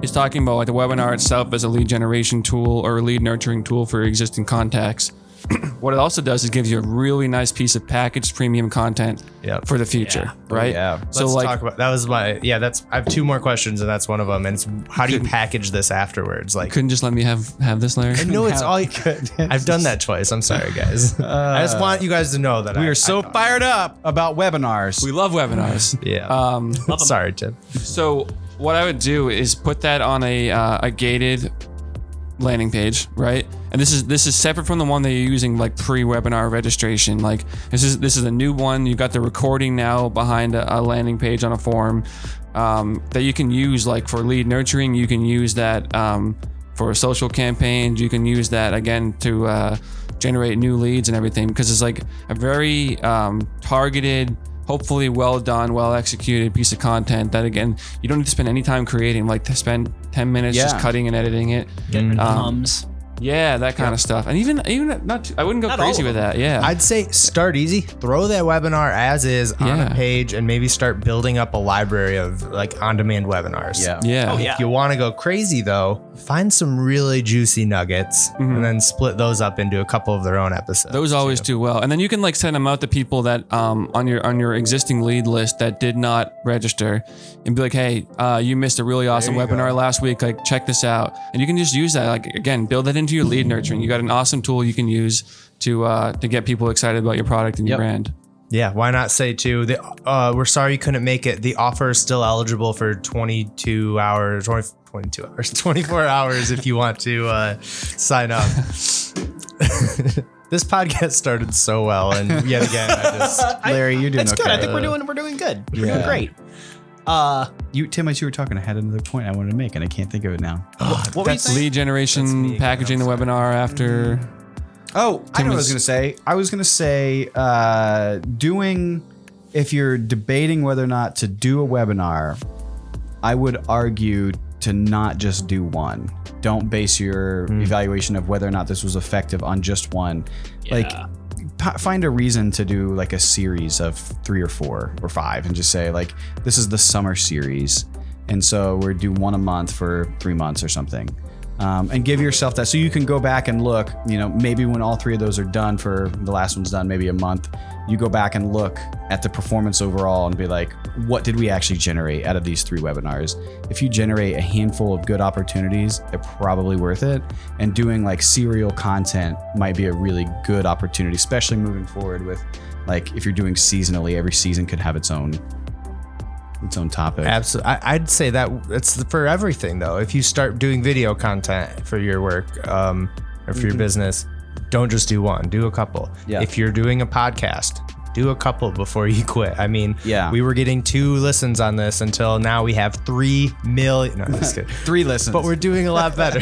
is talking about like the webinar itself as a lead generation tool or a lead nurturing tool for your existing contacts. What it also does is gives you a really nice piece of packaged premium content for the future, right? Yeah. So Let's like, talk about that. Was my I have two more questions, and that's one of them. And it's how do you package this afterwards? Like, couldn't just let me have this, Larry? no, it's all. I've done that twice. I'm sorry, guys. I just want you guys to know that We are so fired up about webinars. We love webinars. Yeah. Sorry, Tim. So what I would do is put that on a gated landing page, right? And this is separate from the one that you're using like pre-webinar registration. Like this is a new one. You've got the recording now behind a landing page on a form that you can use like for lead nurturing. You can use that for social campaigns. You can use that again to generate new leads and everything, because it's like a very targeted, hopefully well done, well executed piece of content that, again, you don't need to spend any time creating, like to spend 10 minutes just cutting and editing it. Getting rid of hums. Yeah, that kind of stuff. And even not I wouldn't go crazy with that. Yeah. I'd say start easy. Throw that webinar as is on a page, and maybe start building up a library of like on-demand webinars. Yeah. Oh, yeah. If you want to go crazy though, find some really juicy nuggets and then split those up into a couple of their own episodes. Those always do well. And then you can like send them out to people that on your existing lead list that did not register, and be like, hey, you missed a really awesome webinar last week. Like, check this out. And you can just use that. Like, again, build that into your lead nurturing. You got an awesome tool you can use to get people excited about your product and your brand. Yeah, why not say too, we're sorry you couldn't make it. The offer is still eligible for 22 hours, 24 hours if you want to sign up. This podcast started so well, and yet again, Larry, you're doing That's okay. good. I think we're doing good. We're doing great. Tim, as you were talking, I had another point I wanted to make, and I can't think of it now. What were you saying? Lead generation, packaging the webinar after. Oh, I know what I was going to say. I was going to say if you're debating whether or not to do a webinar, I would argue to not just do one. Don't base your evaluation of whether or not this was effective on just one. Like, find a reason to do like a series of 3 or 4 or 5 and just say like, this is the summer series. And so we're do one a month for 3 months or something. And give yourself that, so you can go back and look, maybe when all 3 of those are done, for the last one's done, maybe a month, you go back and look at the performance overall and be like, what did we actually generate out of these 3 webinars? If you generate a handful of good opportunities, they're probably worth it. And doing like serial content might be a really good opportunity, especially moving forward with like, if you're doing seasonally, every season could have its own topic. Absolutely. I'd say that it's for everything though. If you start doing video content for your work or for your business, don't just do one, do a couple. If you're doing a podcast, do a couple before you quit. I mean, we were getting 2 listens on this until now we have 3 million. No, just kidding. 3 listens. But we're doing a lot better.